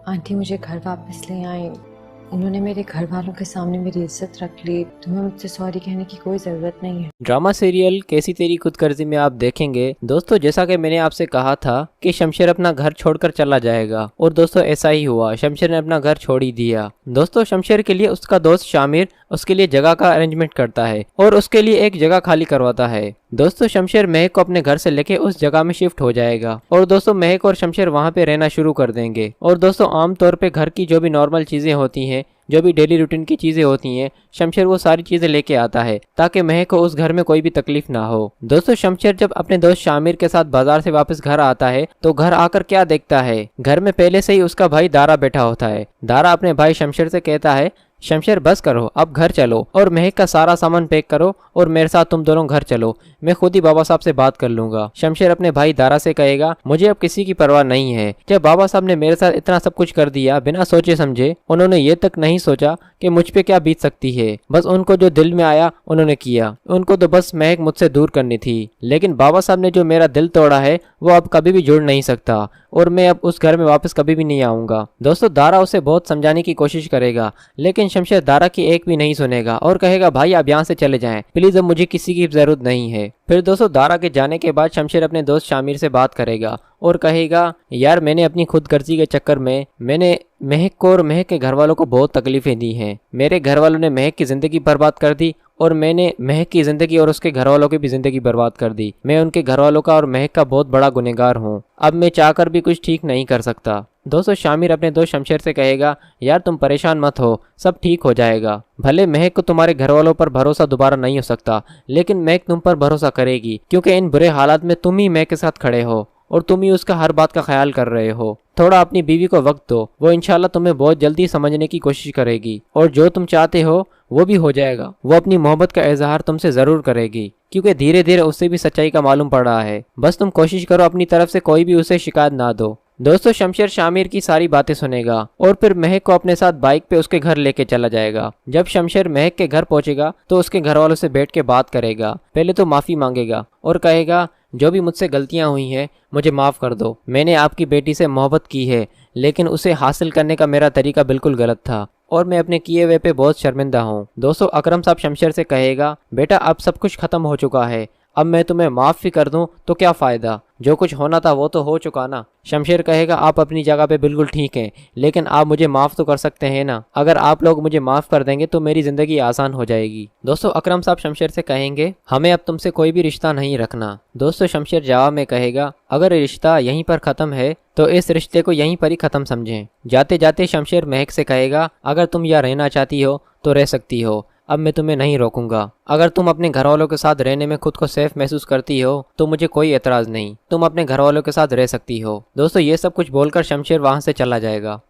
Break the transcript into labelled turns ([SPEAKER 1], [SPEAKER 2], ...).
[SPEAKER 1] Aunty मुझे घर वापस ले आए। उन्होंने मेरे घर वालों के सामने मेरी इज्जत रख ली। तुम्हें मुझसे सॉरी कहने की कोई ज़रूरत नहीं है।
[SPEAKER 2] ड्रामा सीरियल कैसी तेरी खुदगर्जी में आप देखेंगे दोस्तों, जैसा कि मैंने आपसे कहा था कि शमशेर अपना घर छोड़कर चला जाएगा, और दोस्तों ऐसा ही हुआ। शमशेर ने अपना घर छोड़ ही दिया। दोस्तों शमशेर के लिए उसका दोस्त शामिर उसके लिए जगह का अरेंजमेंट करता है और उसके लिए एक जगह खाली करवाता है। दोस्तों शमशेर महक को अपने घर से लेके उस जगह में शिफ्ट हो जाएगा और दोस्तों महक और शमशेर वहाँ पे रहना शुरू कर देंगे। और दोस्तों आमतौर पे घर की जो भी नॉर्मल चीजें होती हैं, जो भी डेली रूटीन की चीजें होती हैं, शमशेर वो सारी चीजें लेके आता है ताकि महक को उस घर में कोई भी तकलीफ ना हो। दोस्तों शमशेर जब अपने दोस्त शामिर के साथ बाजार से वापस घर आता है तो घर आकर क्या देखता है, घर में पहले से ही उसका भाई दारा बैठा होता है। दारा अपने भाई शमशेर से कहता है, शमशेर बस करो, अब घर चलो और महक का सारा सामान पैक करो और मेरे साथ तुम दोनों घर चलो, मैं खुद ही बाबा साहब से बात कर लूंगा। शमशेर अपने भाई दारा से कहेगा, मुझे अब किसी की परवाह नहीं है। जब बाबा साहब ने मेरे साथ इतना सब कुछ कर दिया बिना सोचे समझे, उन्होंने ये तक नहीं सोचा कि मुझ पे क्या बीत सकती है। बस उनको जो दिल में आया उन्होंने किया। उनको तो बस महक मुझसे दूर करनी थी, लेकिन बाबा साहब ने जो मेरा दिल तोड़ा है वो अब कभी भी जुड़ नहीं सकता और मैं अब उस घर में वापस कभी भी नहीं आऊंगा। दोस्तों दारा उसे बहुत समझाने की कोशिश करेगा, लेकिन शमशेर दारा की एक भी नहीं सुनेगा और कहेगा, भाई आप यहाँ से चले जाएं प्लीज, अब मुझे किसी की जरूरत नहीं है। फिर दोस्तों दारा के जाने के बाद शमशेर अपने दोस्त शामिर से बात करेगा और कहेगा, यार मैंने अपनी खुदगर्जी के चक्कर में मैंने महक को और महक के घर वालों को बहुत तकलीफें दी हैं। मेरे घर वालों ने महक की जिंदगी बर्बाद कर दी और मैंने महक की जिंदगी और उसके घर वालों की भी जिंदगी बर्बाद कर दी। मैं उनके घर वालों का और महक का बहुत बड़ा गुनहगार हूँ। अब मैं चाहकर भी कुछ ठीक नहीं कर सकता। दोस्तों शामिर अपने दोस्त शमशेर से कहेगा, यार तुम परेशान मत हो, सब ठीक हो जाएगा। भले महक को तुम्हारे घर वालों पर भरोसा दोबारा नहीं हो सकता, लेकिन महक तुम पर भरोसा करेगी, क्योंकि इन बुरे हालात में तुम ही महक के साथ खड़े हो और तुम ही उसका हर बात का ख्याल कर रहे हो। थोड़ा अपनी बीवी को वक्त दो, वो इंशाल्लाह तुम्हें बहुत जल्दी समझने की कोशिश करेगी और जो तुम चाहते हो वो भी हो जाएगा। वो अपनी मोहब्बत का इजहार तुमसे जरूर करेगी, क्योंकि धीरे धीरे उससे भी सच्चाई का मालूम पड़ रहा है। बस तुम कोशिश करो अपनी तरफ से कोई भी उसे शिकायत ना दो। दोस्तों शमशेर शामिर की सारी बातें सुनेगा और फिर महक को अपने साथ बाइक पे उसके घर लेके चला जाएगा। जब शमशेर महक के घर पहुंचेगा तो उसके घर वालों से बैठ के बात करेगा। पहले तो माफी मांगेगा और कहेगा, जो भी मुझसे गलतियां हुई हैं मुझे माफ कर दो। मैंने आपकी बेटी से मोहब्बत की है, लेकिन उसे हासिल करने का मेरा तरीका बिल्कुल गलत था और मैं अपने किए हुए पे बहुत शर्मिंदा हूँ। दोस्तों अकरम साहब शमशेर से कहेगा, बेटा अब सब कुछ खत्म हो चुका है, अब मैं तुम्हें माफ भी कर दूं तो क्या फायदा, जो कुछ होना था वो तो हो चुका ना। शमशेर कहेगा, आप अपनी जगह पे बिल्कुल ठीक हैं, लेकिन आप मुझे माफ तो कर सकते हैं ना। अगर आप लोग मुझे माफ कर देंगे तो मेरी जिंदगी आसान हो जाएगी। दोस्तों अकरम साहब शमशेर से कहेंगे, हमें अब तुमसे कोई भी रिश्ता नहीं रखना। दोस्तों शमशेर जवाब में कहेगा, अगर रिश्ता यहीं पर खत्म है तो इस रिश्ते को यहीं पर ही खत्म समझें। जाते जाते शमशेर महक से कहेगा, अगर तुम यहाँ रहना चाहती हो तो रह सकती हो, अब मैं तुम्हें नहीं रोकूंगा। अगर तुम अपने घर वालों के साथ रहने में खुद को सेफ महसूस करती हो तो मुझे कोई एतराज नहीं, तुम अपने घर वालों के साथ रह सकती हो। दोस्तों ये सब कुछ बोलकर शमशेर वहां से चला जाएगा।